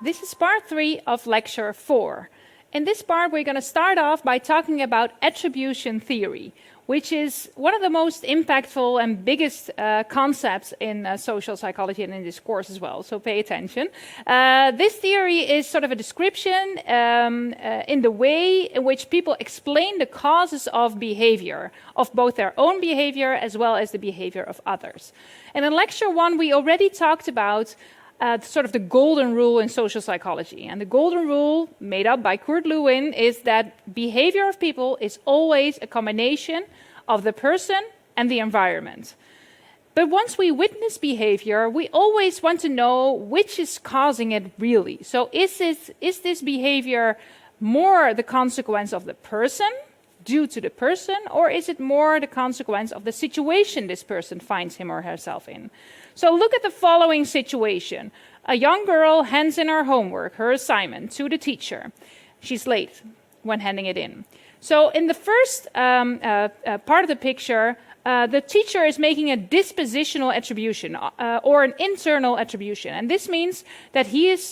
This is part 3 of lecture 4. In this part, we're going to start off by talking about attribution theory, which is one of the most impactful and biggest concepts in social psychology and in this course as well, so pay attention. This theory is sort of a description in the way in which people explain the causes of behavior, of both their own behavior as well as the behavior of others. And in lecture 1, we already talked about sort of the golden rule in social psychology. And the golden rule, made up by Kurt Lewin, is that behavior of people is always a combination of the person and the environment. But once we witness behavior, we always want to know which is causing it really. So is this behavior more the consequence of the person, due to the person, or is it more the consequence of the situation this person finds him or herself in? So look at the following situation. A young girl hands in her homework, her assignment, to the teacher. She's late when handing it in. So in the first part of the picture, the teacher is making a dispositional attribution or an internal attribution. And this means that he is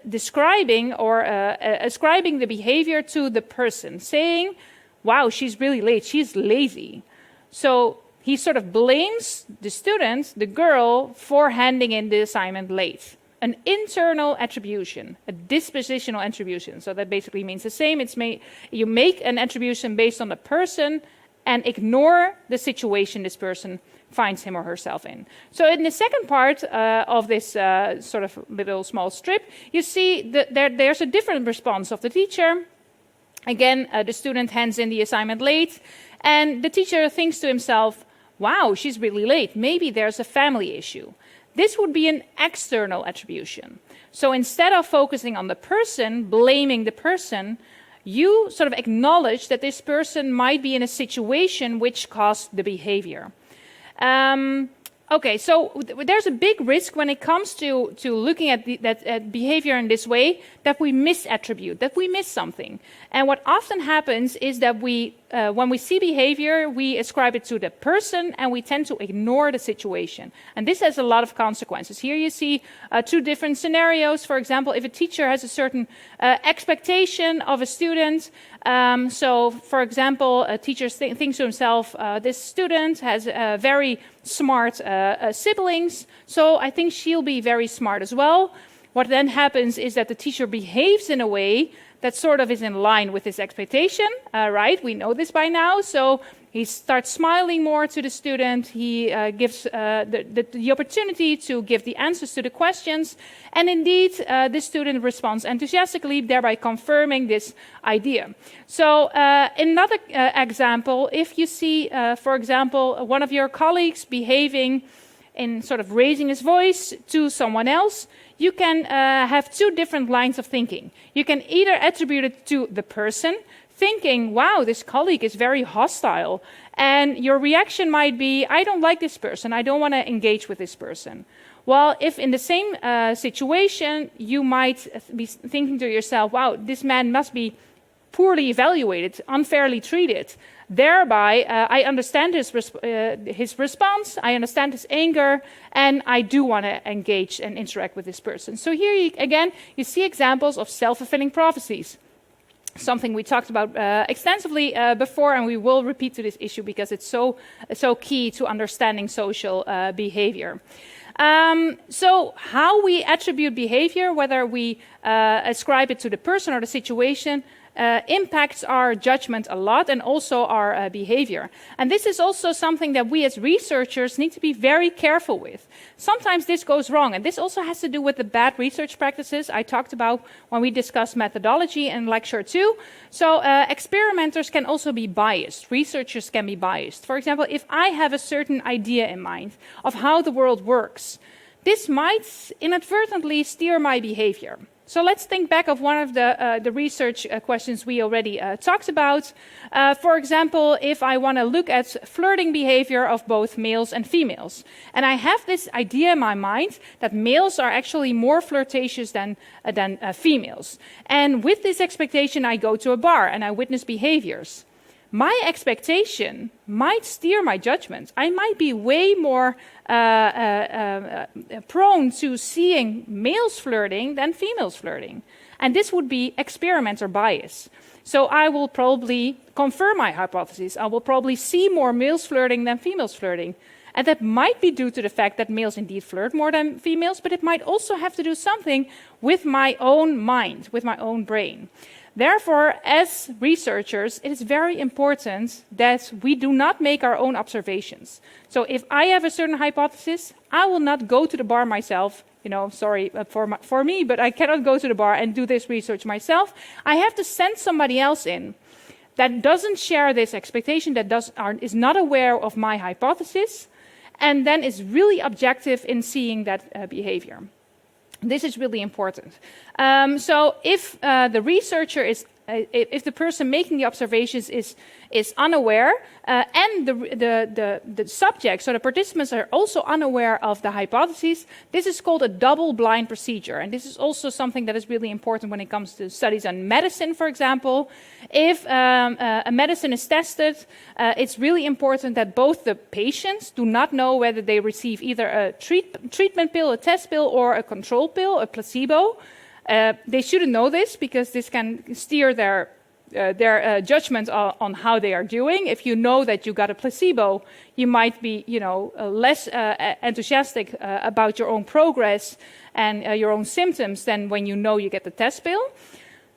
describing or ascribing the behavior to the person, saying, wow, she's really late, she's lazy. So he sort of blames the student, the girl, for handing in the assignment late. An internal attribution, a dispositional attribution. So that basically means the same. You make an attribution based on the person and ignore the situation this person finds him or herself in. So in the second part of this sort of little small strip, you see that there's a different response of the teacher. Again, the student hands in the assignment late, and the teacher thinks to himself, wow, she's really late. Maybe there's a family issue. This would be an external attribution. So instead of focusing on the person, blaming the person, you sort of acknowledge that this person might be in a situation which caused the behavior. Okay, so there's a big risk when it comes to looking at behavior in this way, that we misattribute, that we miss something. And what often happens is that when we see behavior, we ascribe it to the person and we tend to ignore the situation. And this has a lot of consequences. Here you see two different scenarios. For example, if a teacher has a certain expectation of a student, so for example, a teacher thinks to himself, this student has very smart siblings, so I think she'll be very smart as well. What then happens is that the teacher behaves in a way that sort of is in line with his expectation, right? We know this by now. So he starts smiling more to the student. He gives the opportunity to give the answers to the questions. And indeed, the student responds enthusiastically, thereby confirming this idea. So another example, if you see, for example, one of your colleagues behaving in sort of raising his voice to someone else, you can have two different lines of thinking. You can either attribute it to the person, thinking, wow, this colleague is very hostile. And your reaction might be, I don't like this person, I don't want to engage with this person. Well, if in the same situation, you might be thinking to yourself, wow, this man must be poorly evaluated, unfairly treated. Thereby, I understand his response, I understand his anger, and I do want to engage and interact with this person. So here, again, you see examples of self-fulfilling prophecies. Something we talked about extensively before, and we will repeat to this issue because it's so key to understanding social behavior. So how we attribute behavior, whether we ascribe it to the person or the situation, impacts our judgment a lot and also our behavior. And this is also something that we as researchers need to be very careful with. Sometimes this goes wrong, and this also has to do with the bad research practices I talked about when we discussed methodology in lecture 2. So experimenters can also be biased. Researchers can be biased. For example, if I have a certain idea in mind of how the world works, this might inadvertently steer my behavior. So let's think back of one of the research questions we already talked about. For example, if I want to look at flirting behavior of both males and females, and I have this idea in my mind that males are actually more flirtatious than females. And with this expectation, I go to a bar and I witness behaviors. my expectation might steer my judgment. I might be way more prone to seeing males flirting than females flirting. And this would be experimenter bias. So I will probably confirm my hypothesis. I will probably see more males flirting than females flirting. And that might be due to the fact that males indeed flirt more than females, but it might also have to do something with my own mind, with my own brain. Therefore, as researchers, it is very important that we do not make our own observations. So if I have a certain hypothesis, I will not go to the bar myself. Sorry for me, but I cannot go to the bar and do this research myself. I have to send somebody else in that doesn't share this expectation, that is not aware of my hypothesis, and then is really objective in seeing that behavior. This is really important. So if the researcher if the person making the observations is unaware, and the subjects, so the participants, are also unaware of the hypotheses, this is called a double-blind procedure. And this is also something that is really important when it comes to studies on medicine, for example. If a medicine is tested, it's really important that both the patients do not know whether they receive either a treatment pill, a test pill, or a control pill, a placebo. They shouldn't know this because this can steer their judgment on how they are doing. If you know that you got a placebo, you might be, less enthusiastic about your own progress and your own symptoms than when you know you get the test pill.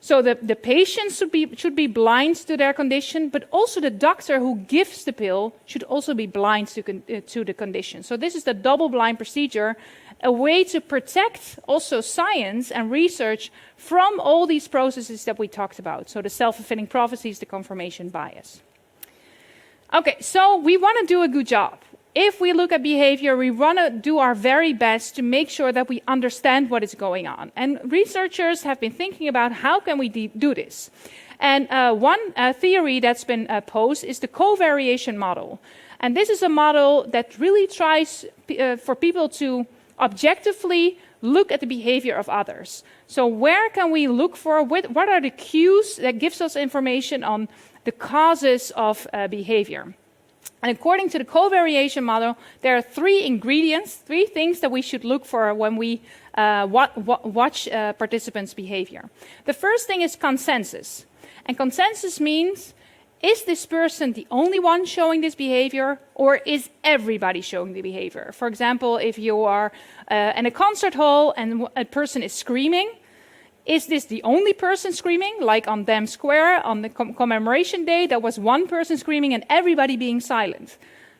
So the patient should be blind to their condition, but also the doctor who gives the pill should also be blind to the condition. So this is the double-blind procedure, a way to protect also science and research from all these processes that we talked about. So the self-fulfilling prophecies, the confirmation bias. Okay, so we want to do a good job. If we look at behavior, we want to do our very best to make sure that we understand what is going on. And researchers have been thinking about how can we do this. And one theory that's been posed is the covariation model. And this is a model that really tries for people to objectively look at the behavior of others. So where can we look for, what are the cues that gives us information on the causes of behavior? And according to the covariation model, there are three ingredients, three things that we should look for when we watch participants' behavior. The first thing is consensus. And consensus means, is this person the only one showing this behavior, or is everybody showing the behavior? For example, if you are in a concert hall and a person is screaming, is this the only person screaming? Like on Dam Square on the commemoration day, there was one person screaming and everybody being silent.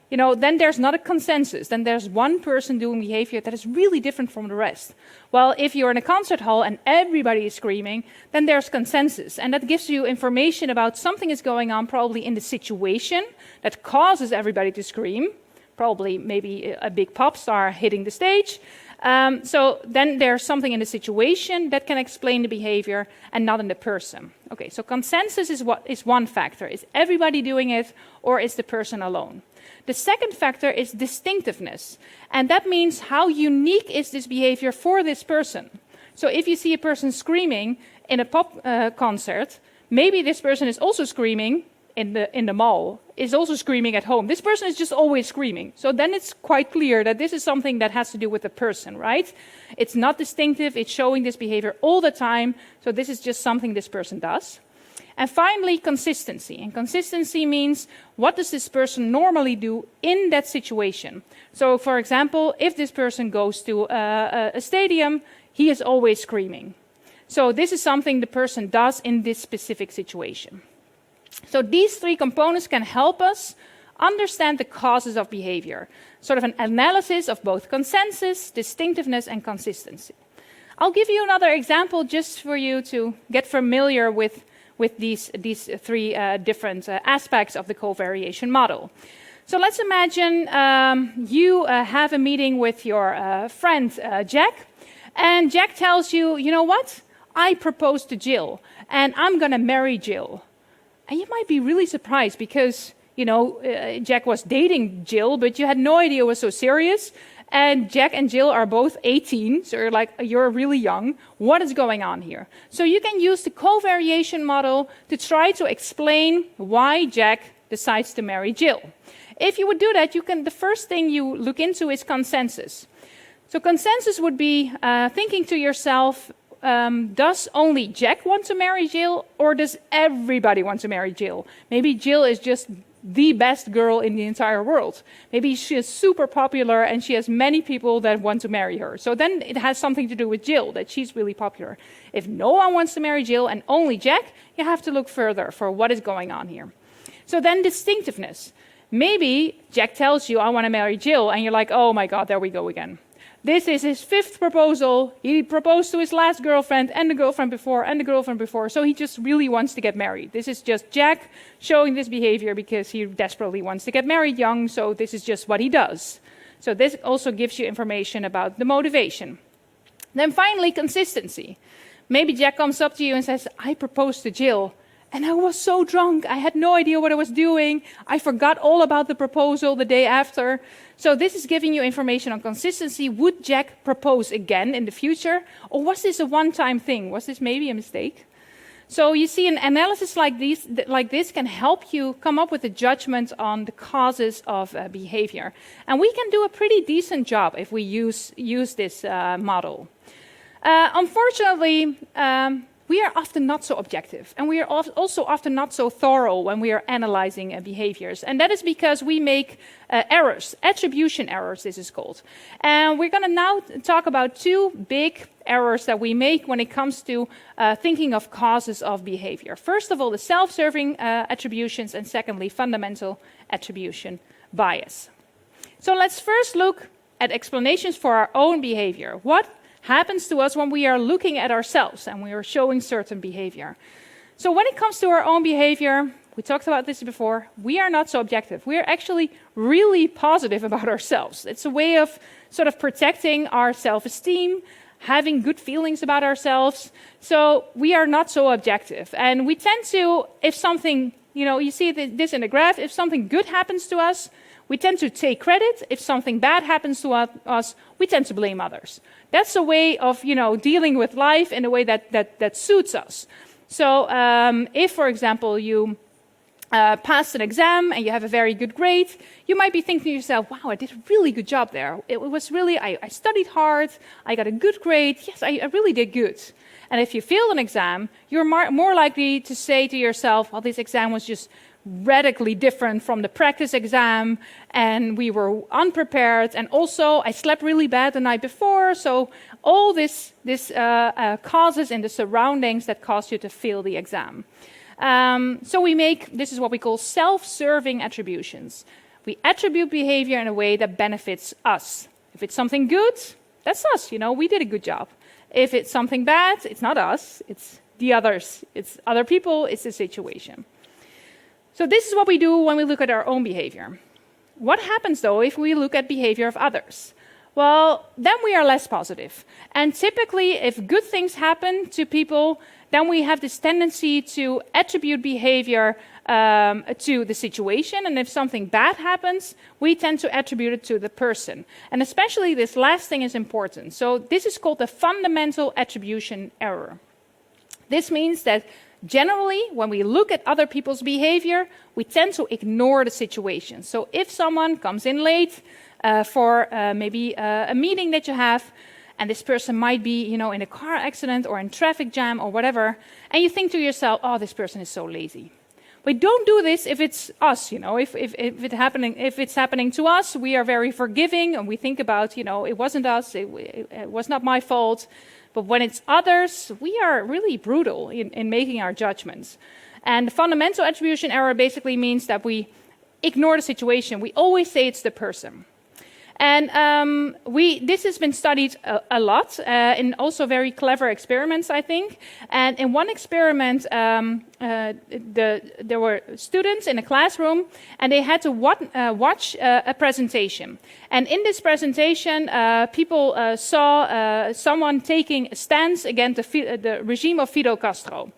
Then there's not a consensus. Then there's one person doing behavior that is really different from the rest. Well, if you're in a concert hall and everybody is screaming, then there's consensus. And that gives you information about something is going on probably in the situation that causes everybody to scream. Probably maybe a big pop star hitting the stage. So then there's something in the situation that can explain the behavior and not in the person. Okay, so consensus is one factor. Is everybody doing it, or is the person alone? The second factor is distinctiveness. And that means how unique is this behavior for this person. So if you see a person screaming in a pop concert, maybe this person is also screaming in the mall, is also screaming at home. This person is just always screaming. So then it's quite clear that this is something that has to do with the person, right? It's not distinctive, it's showing this behavior all the time. So this is just something this person does. And finally, consistency. And consistency means, what does this person normally do in that situation? So for example, if this person goes to a stadium, he is always screaming. So this is something the person does in this specific situation. So these three components can help us understand the causes of behavior, sort of an analysis of both consensus, distinctiveness, and consistency. I'll give you another example just for you to get familiar with these three different aspects of the covariation model. So let's imagine you have a meeting with your friend Jack, and Jack tells you, you know what? I proposed to Jill, and I'm going to marry Jill. And you might be really surprised because, Jack was dating Jill, but you had no idea it was so serious. and Jack and Jill are both 18, so you're really young. What is going on here? So you can use the covariation model to try to explain why Jack decides to marry Jill. If you would do that, the first thing you look into is consensus. So consensus would be thinking to yourself, does only Jack want to marry Jill, or does everybody want to marry Jill? Maybe Jill is just the best girl in the entire world. Maybe she is super popular and she has many people that want to marry her. So then it has something to do with Jill, that she's really popular. If no one wants to marry Jill and only Jack, you have to look further for what is going on here. So then distinctiveness. Maybe Jack tells you, I want to marry Jill, and you're like, oh my God, there we go again. This is his 5th proposal. He proposed to his last girlfriend and the girlfriend before and the girlfriend before. So he just really wants to get married. This is just Jack showing this behavior because he desperately wants to get married young. So this is just what he does. So this also gives you information about the motivation. Then finally, consistency. Maybe Jack comes up to you and says, I proposed to Jill, and I was so drunk. I had no idea what I was doing. I forgot all about the proposal the day after. So this is giving you information on consistency. Would Jack propose again in the future? Or was this a one-time thing? Was this maybe a mistake? So you see, an analysis like this can help you come up with a judgment on the causes of behavior. And we can do a pretty decent job if we use this model. Unfortunately, we are often not so objective, and we are also often not so thorough when we are analyzing behaviors. And that is because we make errors, attribution errors, this is called. And we're going to now talk about 2 big errors that we make when it comes to thinking of causes of behavior. First of all, the self-serving attributions, and secondly, fundamental attribution bias. So let's first look at explanations for our own behavior. What happens to us when we are looking at ourselves and we are showing certain behavior. So when it comes to our own behavior, we talked about this before, we are not so objective. We are actually really positive about ourselves. It's a way of sort of protecting our self-esteem, having good feelings about ourselves. So we are not so objective. And we tend to, if something, you see this in the graph, if something good happens to us, we tend to take credit. If something bad happens to us, we tend to blame others. That's a way of, dealing with life in a way that suits us. So if, for example, you passed an exam and you have a very good grade, you might be thinking to yourself, wow, I did a really good job there. It was really, I studied hard, I got a good grade, yes, I really did good. And if you failed an exam, you're more likely to say to yourself, well, this exam was just radically different from the practice exam, and we were unprepared, and also I slept really bad the night before, so all this causes in the surroundings that cause you to fail the exam. So this is what we call self-serving attributions. We attribute behavior in a way that benefits us. If it's something good, that's us, we did a good job. If it's something bad, it's not us, it's the others, it's other people, it's the situation. So this is what we do when we look at our own behavior. What happens, though, if we look at behavior of others? Well, then we are less positive. And typically, if good things happen to people, then we have this tendency to attribute behavior to the situation. And if something bad happens, we tend to attribute it to the person. And especially this last thing is important. So this is called the fundamental attribution error. This means that generally, when we look at other people's behavior, we tend to ignore the situation. So if someone comes in late for maybe a meeting that you have, and this person might be, in a car accident or in traffic jam or whatever, and you think to yourself, oh, this person is so lazy. We don't do this if it's us, if it's happening to us, we are very forgiving, and we think about, it wasn't us, it was not my fault. But when it's others, we are really brutal in making our judgments. And the fundamental attribution error basically means that we ignore the situation. We always say it's the person. And this has been studied a lot in also very clever experiments, I think. And in one experiment, there were students in a classroom, and they had to watch a presentation. And in this presentation, people saw someone taking a stance against the regime of Fidel Castro.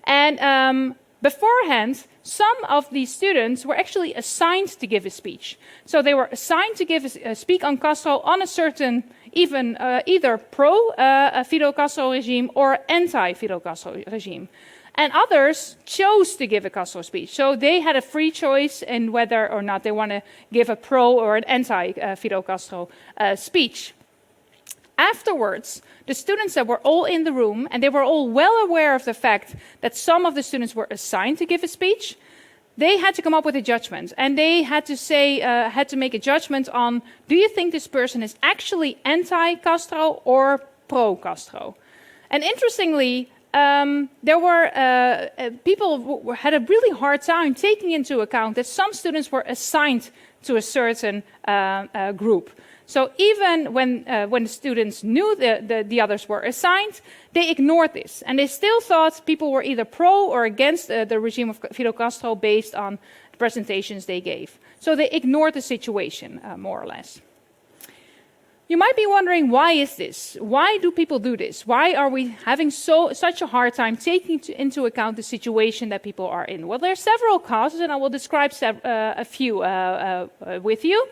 And beforehand, some of these students were actually assigned to give a speech. So they were assigned to speak on Castro on a certain, even either pro-Fidel Castro regime or anti-Fidel Castro regime. And others chose to give a Castro speech. So they had a free choice in whether or not they want to give a pro or an anti-Fidel Castro speech. Afterwards, the students that were all in the room, and they were all well aware of the fact that some of the students were assigned to give a speech, they had to come up with a judgment. And they had to make a judgment on, do you think this person is actually anti-Castro or pro-Castro? And interestingly, there were people who had a really hard time taking into account that some students were assigned to a certain group. So even when the students knew the others were assigned, they ignored this. And they still thought people were either pro or against the regime of Fidel Castro based on the presentations they gave. So they ignored the situation, more or less. You might be wondering, why is this? Why do people do this? Why are we having such a hard time taking into account the situation that people are in? Well, there are several causes, and I will describe a few with you.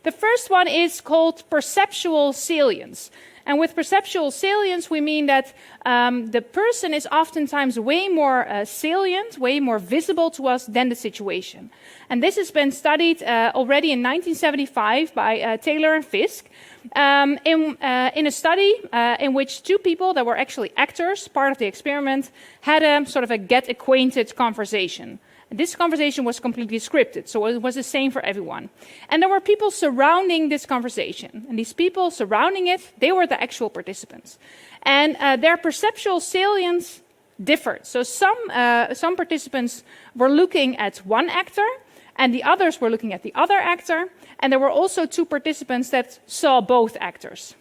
The first one is called perceptual salience. And with perceptual salience, we mean that the person is oftentimes way more salient, way more visible to us than the situation. And this has been studied already in 1975 by Taylor and Fisk in a study in which two people that were actually actors, part of the experiment, had a sort of a get-acquainted conversation. This conversation was completely scripted, so it was the same for everyone. And there were people surrounding this conversation. And these people surrounding it, they were the actual participants. And their perceptual salience differed. So some participants were looking at one actor, and the others were looking at the other actor. And there were also two participants that saw both actors.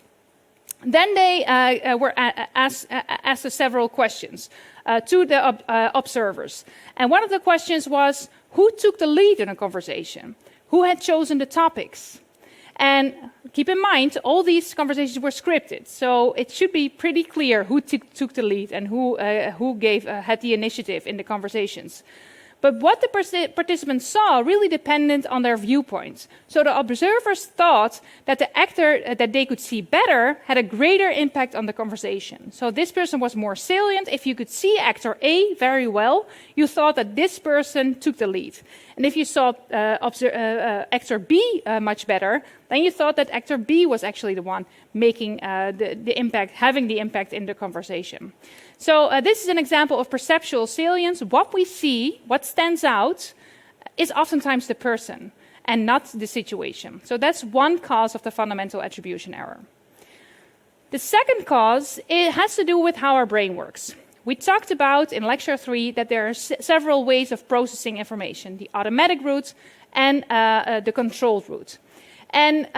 Then they were asked several questions to the observers. And one of the questions was, who took the lead in a conversation? Who had chosen the topics? And keep in mind, all these conversations were scripted. So it should be pretty clear who took the lead and who had the initiative in the conversations. But what the participants saw really depended on their viewpoints. So the observers thought that the actor that they could see better had a greater impact on the conversation. So this person was more salient. If you could see actor A very well, you thought that this person took the lead. And if you saw actor B much better, then you thought that actor B was actually the one making the impact, having the impact in the conversation. So this is an example of perceptual salience. What we see, what stands out, is oftentimes the person and not the situation. So that's one cause of the fundamental attribution error. The second cause, it has to do with how our brain works. We talked about in lecture 3 that there are several ways of processing information, the automatic route and the controlled route. And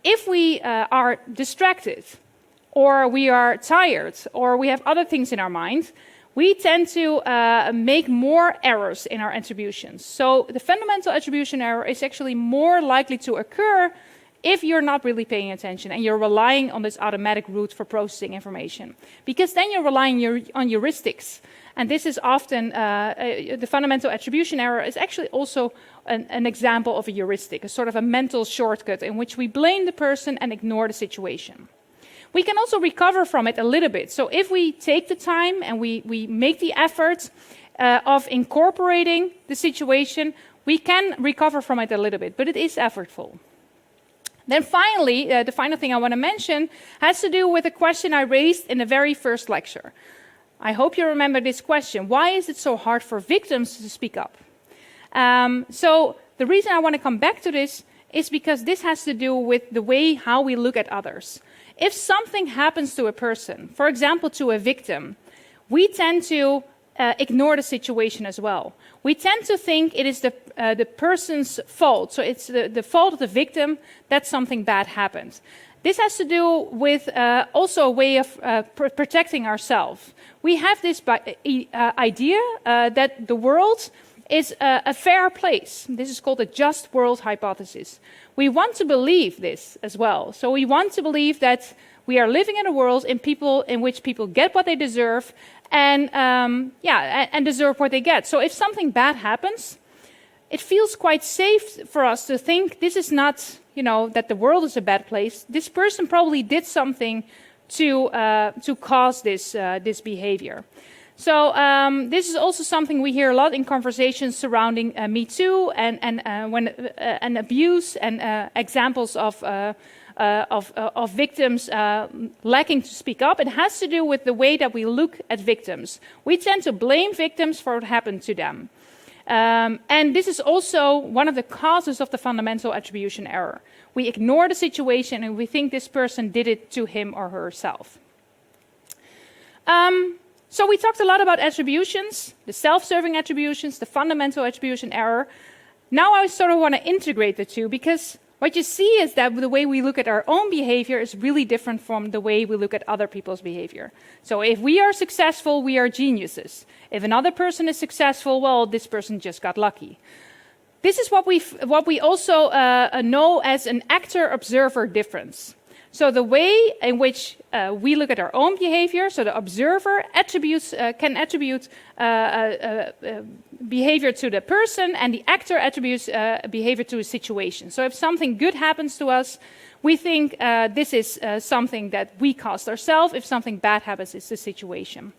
if we are distracted, or we are tired, or we have other things in our mind, we tend to make more errors in our attributions. So the fundamental attribution error is actually more likely to occur if you're not really paying attention and you're relying on this automatic route for processing information. Because then you're relying on heuristics. And this is often, the fundamental attribution error is actually also an example of a heuristic, a sort of a mental shortcut in which we blame the person and ignore the situation. We can also recover from it a little bit. So if we take the time and we make the effort of incorporating the situation, we can recover from it a little bit, but it is effortful. Then finally, the final thing I want to mention has to do with a question I raised in the very first lecture. I hope you remember this question. Why is it so hard for victims to speak up? So the reason I want to come back to this is because this has to do with the way how we look at others. If something happens to a person, for example, to a victim, we tend to ignore the situation as well. We tend to think it is the person's fault. So it's the fault of the victim that something bad happened. This has to do with also a way of protecting ourselves. We have this idea that the world is a fair place. This is called the just world hypothesis. We want to believe this as well. So we want to believe that We are living in a world in which people get what they deserve and deserve what they get. So if something bad happens, it feels quite safe for us to think this is not, that the world is a bad place. This person probably did something to cause this behavior. So this is also something we hear a lot in conversations surrounding Me Too and abuse and examples of victims lacking to speak up. It has to do with the way that we look at victims. We tend to blame victims for what happened to them. And this is also one of the causes of the fundamental attribution error. We ignore the situation and we think this person did it to him or herself. So we talked a lot about attributions, the self-serving attributions, the fundamental attribution error. Now I sort of want to integrate the two, because what you see is that the way we look at our own behavior is really different from the way we look at other people's behavior. So if we are successful, we are geniuses. If another person is successful, well, this person just got lucky. This is what we also know as an actor-observer difference. So the way in which we look at our own behavior, so the observer can attribute behavior to the person, and the actor attributes behavior to a situation. So if something good happens to us, we think this is something that we caused ourselves. If something bad happens, it's the situation.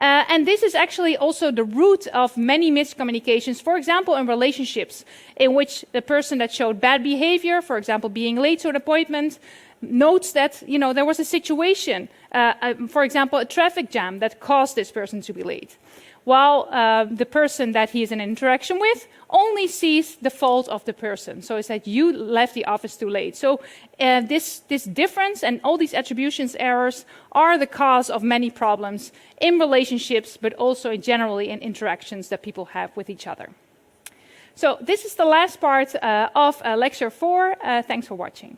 And this is actually also the root of many miscommunications, for example, in relationships, in which the person that showed bad behavior, for example, being late to an appointment, notes that there was a situation, for example, a traffic jam that caused this person to be late, while the person that he is in interaction with only sees the fault of the person. So it's that you left the office too late. So this difference and all these attributions errors are the cause of many problems in relationships, but also generally in interactions that people have with each other. So this is the last part of lecture 4. Thanks for watching.